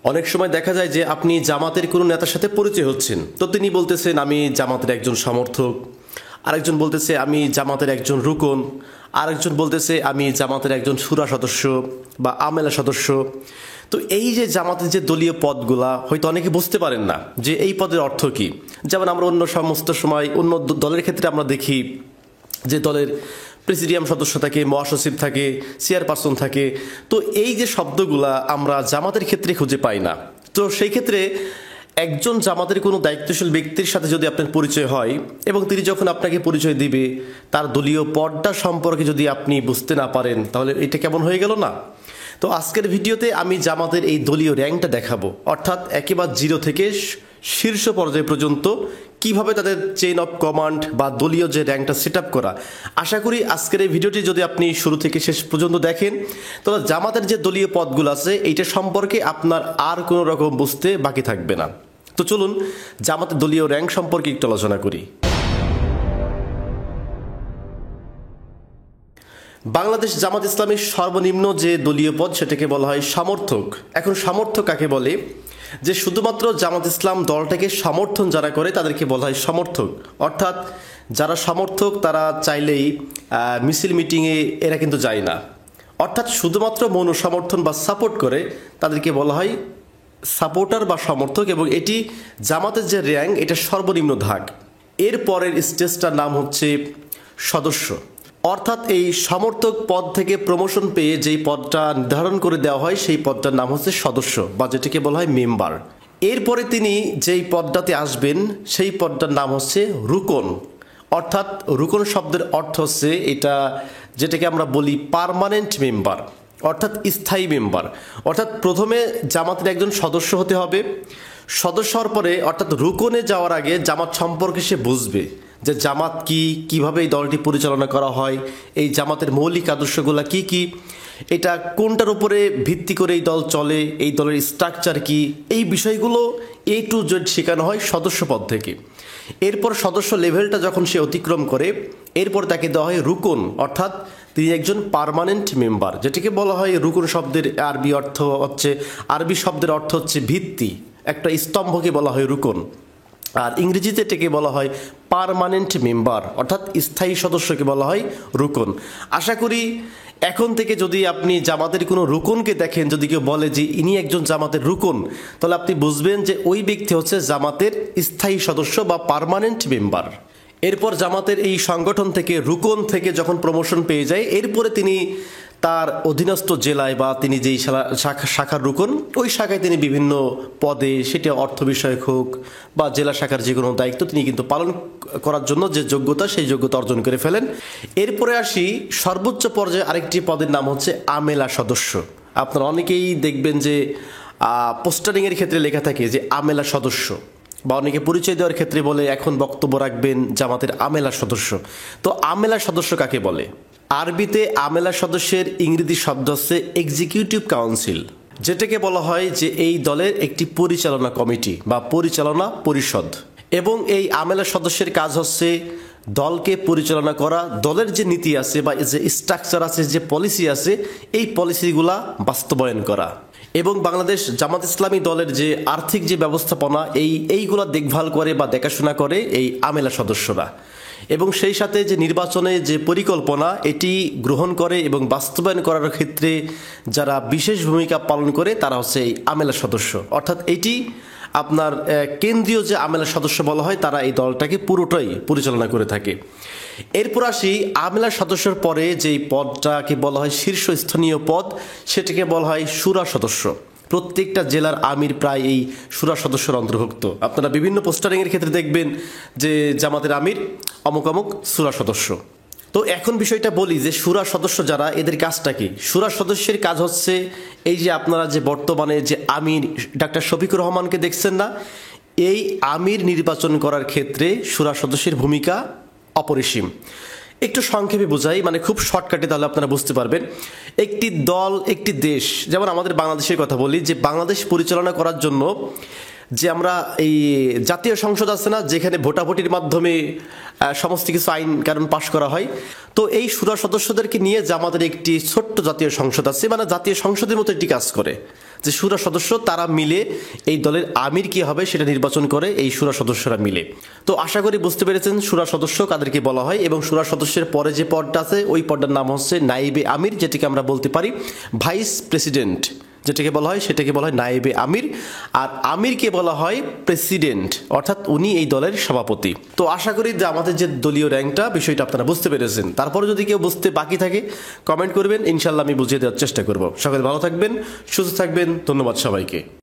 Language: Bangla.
অনেক সময় দেখা যায় যে আপনি জামাতের কোনো নেতার সাথে পরিচয় হচ্ছেন, তো তিনি বলতেছেন আমি জামাতের একজন সমর্থক, আরেকজন বলতেছে আমি জামাতের একজন রুকন, আরেকজন বলতেছে আমি জামাতের একজন শুরা সদস্য বা আমেলা সদস্য। তো এই যে জামাতের যে দলীয় পদগুলা হয়তো অনেকে বুঝতে পারেন না যে এই পদের অর্থ কী। যেমন আমরা অন্য সমস্ত সময় অন্য দলের ক্ষেত্রে আমরা দেখি যে দলের প্রেসিডিয়াম সদস্য থাকে, মহাসচিব থাকে, চেয়ারপারসন থাকে। তো এই যে শব্দগুলা আমরা জামাতের ক্ষেত্রে খুঁজে পাই না। তো সেই ক্ষেত্রে একজন জামাতের কোনো দায়িত্বশীল ব্যক্তির সাথে যদি আপনার পরিচয় হয় এবং তিনি যখন আপনাকে পরিচয় দিবে তার দলীয় পদটা সম্পর্কে যদি আপনি বুঝতে না পারেন, তাহলে এটা কেমন হয়ে গেল না? তো আজকের ভিডিওতে আমি জামাতের এই দলীয় র্যাঙ্কটা দেখাবো, অর্থাৎ একেবারে জিরো থেকে শীর্ষ পর্যায় পর্যন্ত কিভাবে তাদের চেইন অফ কমান্ড বা দলীয় যে র্যাঙ্কটা সেট আপ করা। আশা করি আজকের এই ভিডিওটি যদি আপনি শুরু থেকে শেষ পর্যন্ত দেখেন, তাহলে জামাতের যে দলীয় পদগুলো আছে এইটা সম্পর্কে আপনার আর কোনো রকম বুঝতে বাকি থাকবে না। তো চলুন জামাতের দলীয় র্যাঙ্ক সম্পর্কে একটু আলোচনা করি। বাংলাদেশ জামাত ইসলামীর সর্বনিম্ন যে দলীয় পদ সেটাকে বলা হয় সমর্থক। এখন সমর্থক কাকে বলে? যে শুধুমাত্র জামাত ইসলাম দলটাকে সমর্থন যারা করে তাদেরকে বলা হয় সমর্থক। অর্থাৎ যারা সমর্থক তারা চাইলেই মিছিল মিটিংয়ে এরা কিন্তু যায় না, অর্থাৎ শুধুমাত্র মৌন সমর্থন বা সাপোর্ট করে তাদেরকে বলা হয় সাপোর্টার বা সমর্থক। এবং এটি জামাতের যে র্যাঙ্ক এটা সর্বনিম্ন ধাপ। এর পরের স্টেজটার নাম হচ্ছে সদস্য। অর্থাৎ এই সমর্থক পদ থেকে প্রমোশন পেয়ে যেই পদটা নির্ধারণ করে দেওয়া হয় সেই পদটার নাম হচ্ছে সদস্য বা যেটাকে বলা হয় মেম্বার। এরপরে তিনি যেই পদটাতে আসবেন সেই পদটার নাম হচ্ছে রুকন। অর্থাৎ রুকন শব্দের অর্থ হচ্ছে এটা যেটাকে আমরা বলি পার্মানেন্ট মেম্বার, অর্থাৎ স্থায়ী মেম্বার। অর্থাৎ প্রথমে জামাতের একজন সদস্য হতে হবে, সদস্য হওয়ার পরে অর্থাৎ রুকনে যাওয়ার আগে জামাত সম্পর্কে সে বুঝবে যে জামাত কি, কিভাবে এই দলটি পরিচালনা করা হয়, এই জামাতের মৌলিক আদর্শগুলো কি কি, এটা কোনটার উপরে ভিত্তি করে এই দল চলে, এই দলের স্ট্রাকচার কি, এই বিষয়গুলো এ টু জেড শেখানো হয় সদস্য পদ থেকে। এরপর সদস্য লেভেলটা যখন সে অতিক্রম করে এরপর তাকে দেওয়া হয় রুকন, অর্থাৎ তিনি একজন পার্মানেন্ট মেম্বার, যেটাকে বলা হয় রুকন শব্দের আরবি শব্দের অর্থ হচ্ছে ভিত্তি, একটা স্তম্ভকে বলা হয় রুকন। আর ইংরেজিতে এটাকে বলা হয় পার্মানেন্ট মেম্বার, অর্থাৎ স্থায়ী সদস্যকে বলা হয় রুকন। আশা করি এখন থেকে যদি আপনি জামাতের কোনো রুকনকে দেখেন, যদি কেউ বলে যে ইনি একজন জামাতের রুকন, তাহলে আপনি বুঝবেন যে ওই ব্যক্তি হচ্ছে জামাতের স্থায়ী সদস্য বা পার্মানেন্ট মেম্বার। এরপর জামাতের এই সংগঠন থেকে রুকন থেকে যখন প্রমোশন পেয়ে যায় এরপরে তিনি তার অধীনস্থ জেলায় বা তিনি যেই শাখার রুকন ওই শাখায় তিনি বিভিন্ন পদে, সেটা অর্থ বিষয়ক হোক বা জেলা শাখার যে কোনো দায়িত্ব তিনি কিন্তু পালন করার জন্য যে যোগ্যতা সেই যোগ্যতা অর্জন করে ফেলেন। এরপরে আসি সর্বোচ্চ পর্যায়ে আরেকটি পদের নাম হচ্ছে আমেলা সদস্য। আপনারা অনেকেই দেখবেন যে পোস্টারিংয়ের ক্ষেত্রে লেখা থাকে যে আমেলা সদস্য, বা অনেকে পরিচয় দেওয়ার ক্ষেত্রে বলে এখন বক্তব্য রাখবেন জামাতের আমেলা সদস্য। তো আমেলা সদস্য কাকে বলে? আরবিতে আমেলা সদস্যের ইংরেজি শব্দ হচ্ছে এক্সিকিউটিভ কাউন্সিল, যেটাকে বলা হয় যে এই দলের একটি পরিচালনা কমিটি বা পরিচালনা পরিষদ। এবং এই আমেলা সদস্যের কাজ হচ্ছে দলকে পরিচালনা করা, দলের যে নীতি আছে বা যে স্ট্রাকচার আছে, যে পলিসি আছে, এই পলিসিগুলা বাস্তবায়ন করা। এবং বাংলাদেশ জামাত ইসলামী দলের যে আর্থিক যে ব্যবস্থাপনা এইগুলা দেখভাল করে বা দেখাশোনা করে এই আমেলা সদস্যরা। এবং সেই সাথে যে নির্বাচনে যে পরিকল্পনা এটি গ্রহণ করে এবং বাস্তবায়ন করার ক্ষেত্রে যারা বিশেষ ভূমিকা পালন করে তারা হচ্ছে এই আমেলা সদস্য। অর্থাৎ এটি আপনার কেন্দ্রীয় যে আমেলা সদস্য বলা হয়, তারা এই দলটাকে পুরোটাই পরিচালনা করে থাকে। এরপর আসি আমেলা সদস্যের পরে যেই পদটাকে বলা হয় শীর্ষস্থানীয় পদ, সেটাকে বলা হয় শুরা সদস্য। প্রত্যেকটা জেলার আমির প্রায় এই শুরা সদস্যের অন্তর্ভুক্ত। আপনারা বিভিন্ন পোস্টারিংয়ের ক্ষেত্রে দেখবেন যে জামাতের আমির অমুক অমুক শুরা সদস্য। তো এখন বিষয়টা বলি যে শুরা সদস্য যারা, এদের কাজটা কি? শুরা সদস্যের কাজ হচ্ছে এই যে আপনারা যে বর্তমানে যে আমির ডাক্তার শফিকুর রহমানকে দেখছেন না, এই আমির নির্বাচন করার ক্ষেত্রে শুরা সদস্যের ভূমিকা অপরিসীম। একটু সংক্ষেপে বোঝাই, মানে খুব শর্টকাটে, তাহলে আপনারা বুঝতে পারবেন। একটি দল, একটি দেশ, যেমন আমাদের বাংলাদেশের কথা বলি, যে বাংলাদেশ পরিচালনা করার জন্য যে আমরা এই জাতীয় সংসদ আছে না, যেখানে ভোটাভুটির মাধ্যমে সমস্ত কিছু আইন কানুন পাশ করা হয়, তো এই শুরা সদস্যদেরকে নিয়ে যে আমাদের একটি ছোট্ট জাতীয় সংসদ আছে, মানে জাতীয় সংসদের মতো একটি কাজ করে। যে শুরা সদস্য তারা মিলে এই দলের আমির কি হবে সেটা নির্বাচন করে এই শুরা সদস্যরা মিলে। তো আশা করি বুঝতে পেরেছেন শুরা সদস্য কাদেরকে বলা হয়, এবং শুরা সদস্যের পরে যে পদটা আছে ওই পদটার নাম হচ্ছে নাইবে আমির, যেটাকে আমরা বলতে পারি ভাইস প্রেসিডেন্ট, যেটাকে বলা হয় সেটাকে বলা হয় নায়েবে আমির। আর আমিরকে বলা হয় প্রেসিডেন্ট, অর্থাৎ উনি এই দলের সভাপতি। তো আশা করি যে আমাদের যে দলীয় র্যাঙ্কটা বিষয়টা আপনারা বুঝতে পেরেছেন। তারপরে যদি কেউ বুঝতে বাকি থাকে কমেন্ট করবেন, ইনশাল্লাহ আমি বুঝিয়ে দেওয়ার চেষ্টা করব। সকলে ভালো থাকবেন, সুস্থ থাকবেন, ধন্যবাদ সবাইকে।